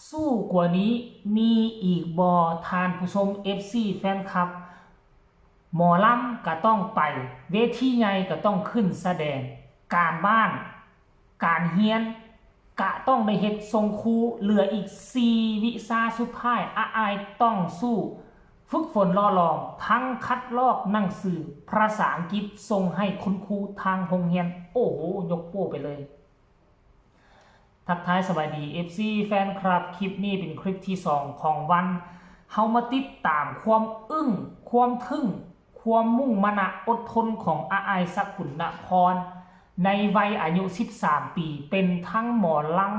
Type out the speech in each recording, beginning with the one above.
สู้กว่านี้มีอีกบอทานผู้ชม FC แฟนคลับหมอลำก็ต้องไปเวทีใหญ่ก็ต้องขึ้นแสดงการบ้านการเฮียนกะต้องได้เฮ็ดทรงครูเหลืออีก4วิชาสุดท้ายอายต้องสู้ฝึกฝนรอลองทั้งคัดลอกหนังสือภาษาอังกฤษส่งให้คุณครูทางโรงเรียนโอ้โหยกโป้ไปเลยทักทายสวัสดี FC แฟนคลับคลิปนี้เป็นคลิปที่2ของวันเฮามาติดตามความอึ้งความทึ่งความมุ่งมั่นอดทนของอายสกุลนพรในวัยอายุ13ปีเป็นทั้งหมอลัง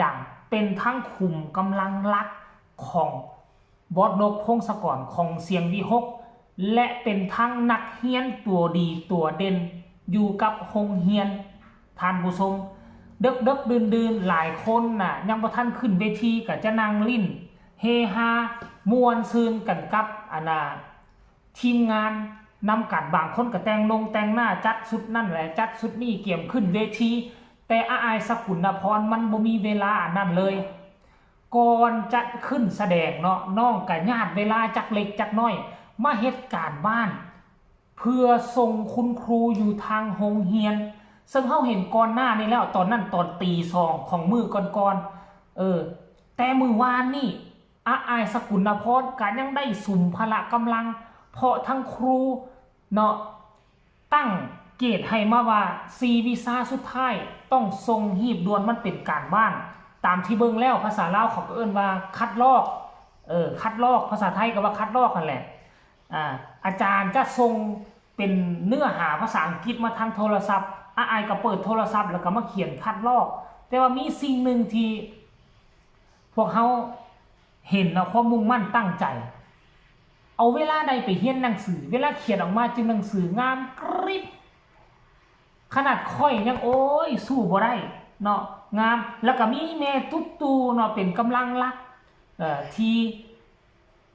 ดังเป็นทั้งคุมกำลังลักของบอสนกพงศกรของเสียงวิหกและเป็นทั้งนักเฮียนตัวดีตัวเด่นอยู่กับโรงเฮียนท่านผู้ชมเดึกดื่นหลายคนน่ะยังบ่ทันขึ้นเวทีก็จะนั่งลิ้นเฮฮามวนซื่นกันกับทีมงานนำกันบางคนก็แต่งหน้าจัดชุดนั่นแหละจัดชุดนี้เกี่ยมขึ้นเวทีแต่อายสกุลนพรมันบ่มีเวลานั่นเลยก่อนจะขึ้นแสดงเนาะน้องก็ญาติเวลาจักเล็กจักน้อยมาเฮ็ดการบ้านเพื่อส่งคุณครูอยู่ทางโรงเรียนซึ่งเฮาเห็นก่อนหน้านี้แล้วตอนนั้นตอนตีสองของมือก่อนแต่มือวานนี่อายสกุลนพรก็ยังได้สุ่มพละกำลังเพราะทั้งครูเนาะตั้งเกณฑ์ให้มาว่า4วิชาสุดท้ายต้องส่งหีบด่วนมันเป็นการบ้านตามที่เบิ่งแล้วภาษาลาวเขาก็เอิ้นว่าคัดลอกคัดลอกภาษาไทยก็ว่าคัดลอกนั่นแหละอาจารย์จะส่งเป็นเนื้อหาภาษาอังกฤษมาทางโทรศัพท์อายก็เปิดโทรศัพท์แล้วก็มาเขียนคัดลอกแต่ว่ามีสิ่งหนึ่งที่พวกเขาเห็นนะความมุ่งมั่นตั้งใจเอาเวลาใดไปเรียนหนังสือเวลาเขียนออกมาจึงหนังสืองามกริบขนาดค่อยยังโอ้ยสู้บ่ได้เนาะงามแล้วก็มีแม่ตุ๊ตูเนาะเป็นกำลังรักที่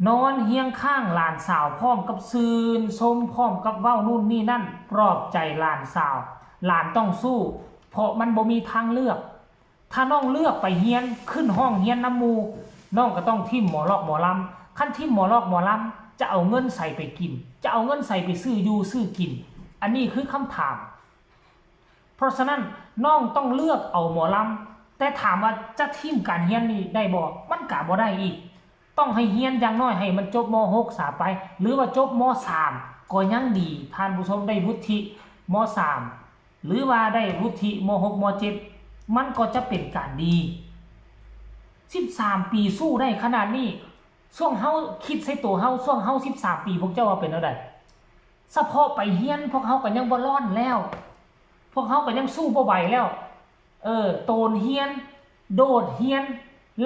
นอนเฮียงข้างหลานสาวพร้อมกับซื่นชมพร้อมกับเว้านู่นนี่นั่นปลอบใจหลานสาวหลานต้องสู้เพราะมันบ่มีทางเลือกถ้าน้องเลือกไปเฮียนขึ้นห้องเฮียนน้ำมูน้องก็ต้องทิ่มหมอลอกหมอลำขั้นทิ่มหมอลอกหมอลำจะเอาเงินใส่ไปกินจะเอาเงินใส่ไปซื้ออยู่ซื้อกินอันนี้คือคำถามเพราะฉะนั้นน้องต้องเลือกเอาหมอลำแต่ถามว่าจะทิ่มการเฮียนนี่ได้บ่มันกะบ่ได้อีกต้องให้เฮียนอย่างน้อยให้มันจบม.6 สาไปหรือว่าจบม.3 ก็ยังดีท่านผู้ชมได้วุฒิม.3 หรือว่าได้วุฒิม.6 ม.7 มันก็จะเป็นการดี13ปีสู้ได้ขนาดนี้ช่วงเฮาคิดใส่ตัวเฮาช่วงเฮา13ปีพวกเจ้าว่าเป็นเท่าใดเฉพาะไปเฮียนพวกเฮาก็ยังบ่ร้อนแล้วพวกเฮาก็ยังสู้บ่ไหวแล้วโตนเฮียนโดดเฮียน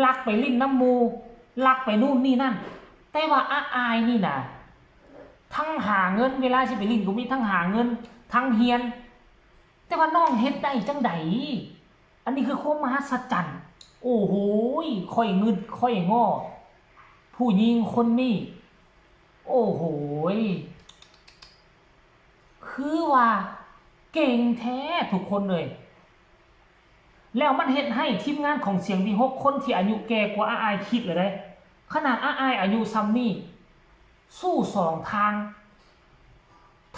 ลักไปลิ้นน้ำมูลักไปนู่นนี่นั่นแต่ว่าอายนี่นะทั้งหาเงินเวลาสิไปลิ้นก็มีทั้งหาเงินทั้งเฮียนแต่ว่าน้องเฮ็ดได้จังไดอันนี้คือความมหัศจรรย์โอ้โหค่อยงึดค่อยง้อผู้หญิงคนนี้โอ้โหคือว่าเก่งแท้ทุกคนเลยแล้วมันเฮ็ดให้ทีมงานของเสียงวิหกคนที่อายุแก่กว่าอายคิดเลยได้ขนาดอายอายุซ้ำนี่สู้2ทาง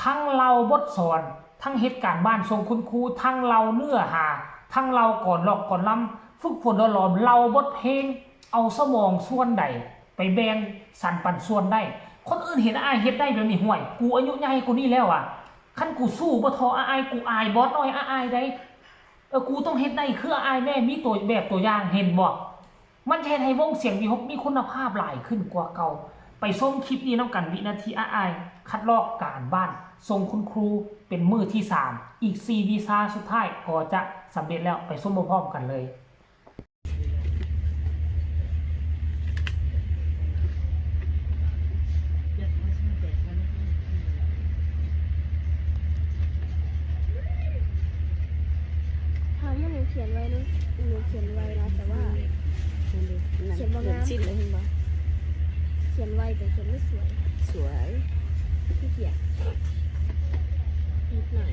ทั้งเราบทสอนทั้งเหตุการณ์บ้านส่งคุณครูทั้งเราเนื้อหาทั้งเราก่อนหลอกก่อนล้ำฝึกฝนหลอมเราบทเพลงเอาสมองส่วนใดไปแบ่งสรรปันส่วนได้คนอื่นเห็นอายเฮ็ดได้แบบนี้ห่วยกูอายุใหญ่กว่านี้แล้วอ่ะคันกูสู้บ่ทออายกูอายบอสน้อยอายได้กูต้องเฮ็ดได้คืออายแม่มีตัวแบบตัวอย่างเห็นบ่มันเฮ็ดให้วงเสียงวิหกมีคุณภาพหลายขึ้นกว่าเก่าไปชมคลิปนี้นำกันวินาทีอายคัดลอกการบ้านส่งคุณครูเป็นมื้อที่3อีก4วิชาสุดท้ายก็จะสำเร็จแล้วไปชมพร้อมๆกันเลยเขียนไว้นะหนูเขียนไว้นะแต่ว่าเขียนบางงามชิ้นเลยเห็นปะเขียนไว้แต่เขียนไม่สวยขี้เกียจนิดหน่อย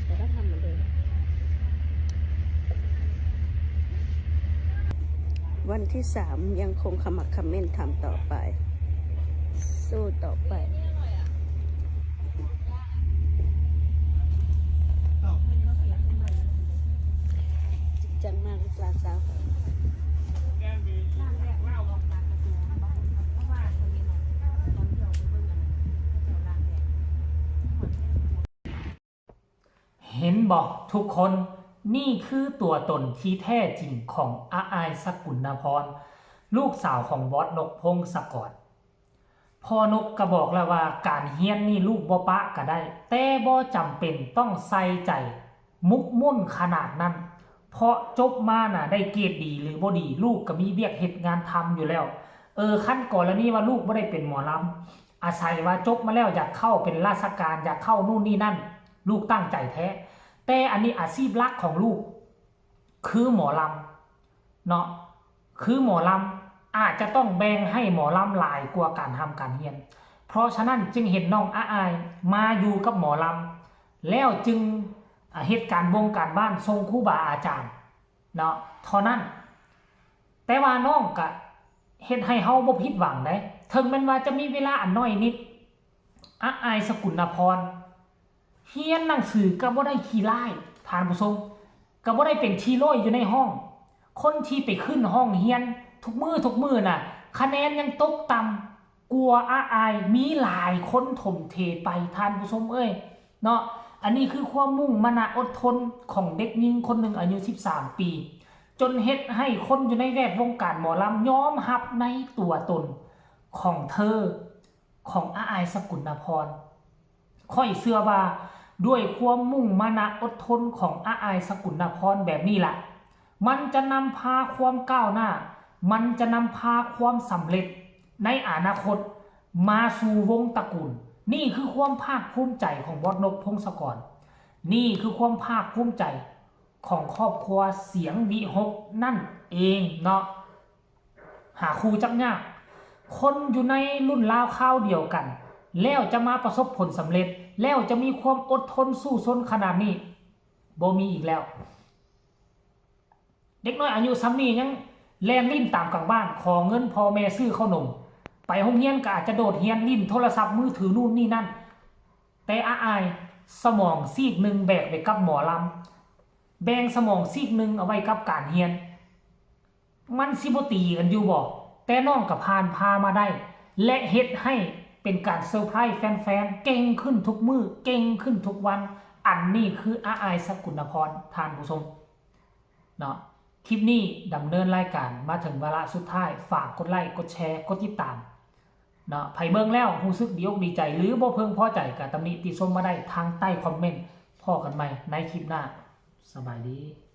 แต่ก็ทำเหมือนเดิม วันที่3ยังคงขมักเขม้นทำต่อไปสู้ต่อไปจังมากหลานสาวเห็นบอกทุกคนนี่คือตัวตนที่แท้จริงของอาอายสกุลนพรลูกสาวของบอสนกพงศกรพ่อนกก็บอกแล้วว่าการเฮียนนี่ลูกบ่ปะก็ได้แต่บ่จำเป็นต้องใส่ใจมุกมุ่นขนาดนั้นเพราะจบมาน่ะได้เกรดดีหรือบ่ดีลูกก็มีเวียกเหตุงานทำอยู่แล้วขั้นก่อนแล้วนี่ว่าลูกบ่ได้เป็นหมอลำอาศัยว่าจบมาแล้วอยากเข้าเป็นราชการอยากเข้านู่นนี่นั่นลูกตั้งใจแท้แต่อันนี้อาชีพหลักของลูกคือหมอลำเนาะคือหมอลำอาจจะต้องแบ่งให้หมอลำหลายกว่าการทำการเรียนเพราะฉะนั้นจึงเห็นน้องอาอายมาอยู่กับหมอลำแล้วจึงเหตุการณ์วงการบ้านทรงครูบาอาจารย์เนาะเท่านั้นแต่ว่าน้องก็เฮ็ดให้เฮาบ่ผิดหวังได้ถึงแม้ว่าจะมีเวลาอันน้อยนิดอาอายสกุลพรเฮียนหนังสือก็บ่ได้ขี้ร้ายท่านผู้ชมก็บ่ได้เป็นที่โล่ยอยู่ในห้องคนที่ไปขึ้นห้องเฮียนทุกมื้อน่ะคะแนนยังตกต่ำกลัวอาอายมีหลายคนถมเทไปท่านผู้ชมเนาะอันนี้คือความมุ่งมั่นอดทนของเด็กหญิงคนหนึ่งอายุ13 ปีจนเฮ็ดให้คนอยู่ในแวดวงการหมอลำยอมรับในตัวตนของเธอของอาอายสกุลพรค่อยเชื่อว่าด้วยความมุ่งมั่นอดทนของอาอายสกุลพรแบบนี้ล่ะมันจะนำพาความก้าวหน้ามันจะนำพาความสำเร็จในอนาคตมาสู่วงตระกูลนี่คือความภาคภูมิใจของบอสนกพงศกรนี่คือความภาคภูมิใจของครอบครัวเสียงวิหกนั่นเองเนาะหาครูจักยากคนอยู่ในรุ่นราวข้าวเดียวกันแล้วจะมาประสบผลสำเร็จแล้วจะมีความอดทนสู้ซนขนาดนี้บ่มีอีกแล้วเด็กน้อยอายุซ้ำนี้ยังแล่นลิ้นตามกลางบ้านขอเงินพ่อแม่ซื้อขนมไปโรงเรียนก็อาจจะโดดเรียนลิ้นโทรศัพท์มือถือนู่นนี่นั่นแต่อาอายสมองซีกหนึ่งแบกไปกับหมอลำแบ่งสมองซีกหนึ่งเอาไว้กับการเรียนมันสิบ่ตีกันอยู่บ่แต่น้องกับพามาได้และเฮ็ดให้เป็นการเซอร์ไพรส์แฟนๆเก่งขึ้นทุกมื้อเก่งขึ้นทุกวันอันนี้คืออาอายสกุลพรท่านผู้ชมเนาะคลิปนี้ดำเนินรายการมาถึงวาระสุดท้ายฝากกดไลค์กดแชร์กดติดตามเนาะไผเบิ่งแล้วรู้สึกดีอกดีใจหรือบ่เพิ่งพอใจก็ตำหนิติชมมาได้ทางใต้คอมเมนต์พอกันใหม่ในคลิปหน้าสบายดี